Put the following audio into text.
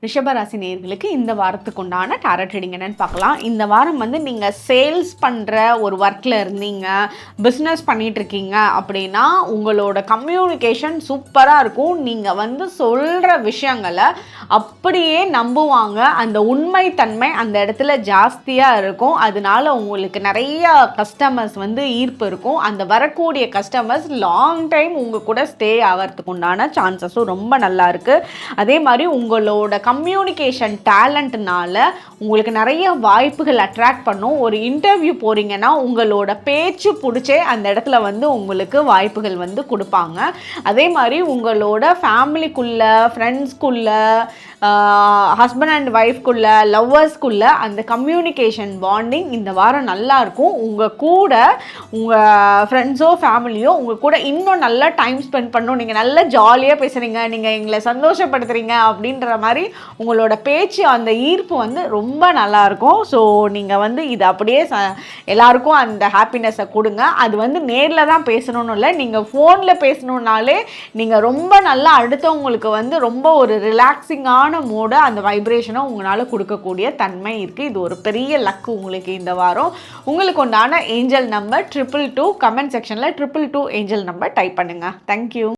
ரிஷபராசி நேயர்களுக்கு இந்த வாரத்துக்கு உண்டான டாரட் ரீடிங் என்னன்னு பார்க்கலாம். இந்த வாரம் நீங்கள் சேல்ஸ் பண்ணுற ஒரு ஒர்க்கில் இருந்தீங்க, பிஸ்னஸ் பண்ணிட்டு இருக்கீங்க அப்படின்னா உங்களோட கம்யூனிகேஷன் சூப்பராக இருக்கும். நீங்கள் சொல்கிற விஷயங்களை அப்படியே நம்புவாங்க. அந்த உண்மைத்தன்மை அந்த இடத்துல ஜாஸ்தியாக இருக்கும். அதனால உங்களுக்கு நிறைய கஸ்டமர்ஸ் ஈர்ப்பு இருக்கும். அந்த வரக்கூடிய கஸ்டமர்ஸ் லாங் டைம் உங்கள் கூட ஸ்டே ஆகிறதுக்கு உண்டான சான்சஸும் ரொம்ப நல்லா இருக்குது. அதே மாதிரி உங்களோட கம்யூனிகேஷன் டேலண்ட்னால உங்களுக்கு நிறைய வாய்ப்புகள் அட்ராக்ட் பண்ணும். ஒரு இன்டர்வியூ போகிறீங்கன்னா உங்களோட பேச்சு பிடிச்சே அந்த இடத்துல உங்களுக்கு வாய்ப்புகள் கொடுப்பாங்க. அதே மாதிரி உங்களோட ஃபேமிலிக்குள்ள, ஃப்ரெண்ட்ஸ்குள்ள, ஹஸ்பண்ட் அண்ட் ஒய்ஃப்குள்ள, லவ்வர்ஸ்குள்ள அந்த கம்யூனிகேஷன் பாண்டிங் இந்த வாரம் நல்லா இருக்கும். உங்கள் கூட உங்கள் ஃப்ரெண்ட்ஸோ ஃபேமிலியோ உங்கள் கூட இன்னும் நல்லா டைம் ஸ்பெண்ட் பண்ணணும். நீங்கள் நல்லா ஜாலியாக பேசுகிறீங்க, நீங்கள் எங்களை சந்தோஷப்படுத்துகிறீங்க அப்படின்ற மாதிரி உங்களோட பேச்சு அந்த ஈர்ப்பு ரொம்ப நல்லாயிருக்கும். ஸோ நீங்கள் இதை அப்படியே எல்லாருக்கும் அந்த ஹாப்பினஸை கொடுங்க. அது நேரில் தான் பேசணும்னு இல்லை, நீங்கள் ஃபோனில் பேசணுன்னாலே நீங்கள் ரொம்ப நல்லா அடுத்தவங்களுக்கு ரொம்ப ஒரு ரிலாக்ஸிங்கான மோடு அந்த வைப்ரேஷனை உங்களால் கொடுக்கக்கூடிய தன்மை இருக்குது. இது ஒரு பெரிய லக்கு உங்களுக்கு இந்த வாரம். உங்களுக்கு உண்டான ஏஞ்சல் நம்பர் 222. கமெண்ட் செக்ஷனில் 222 ஏஞ்சல் நம்பர் டைப் பண்ணுங்கள். தேங்க்யூ.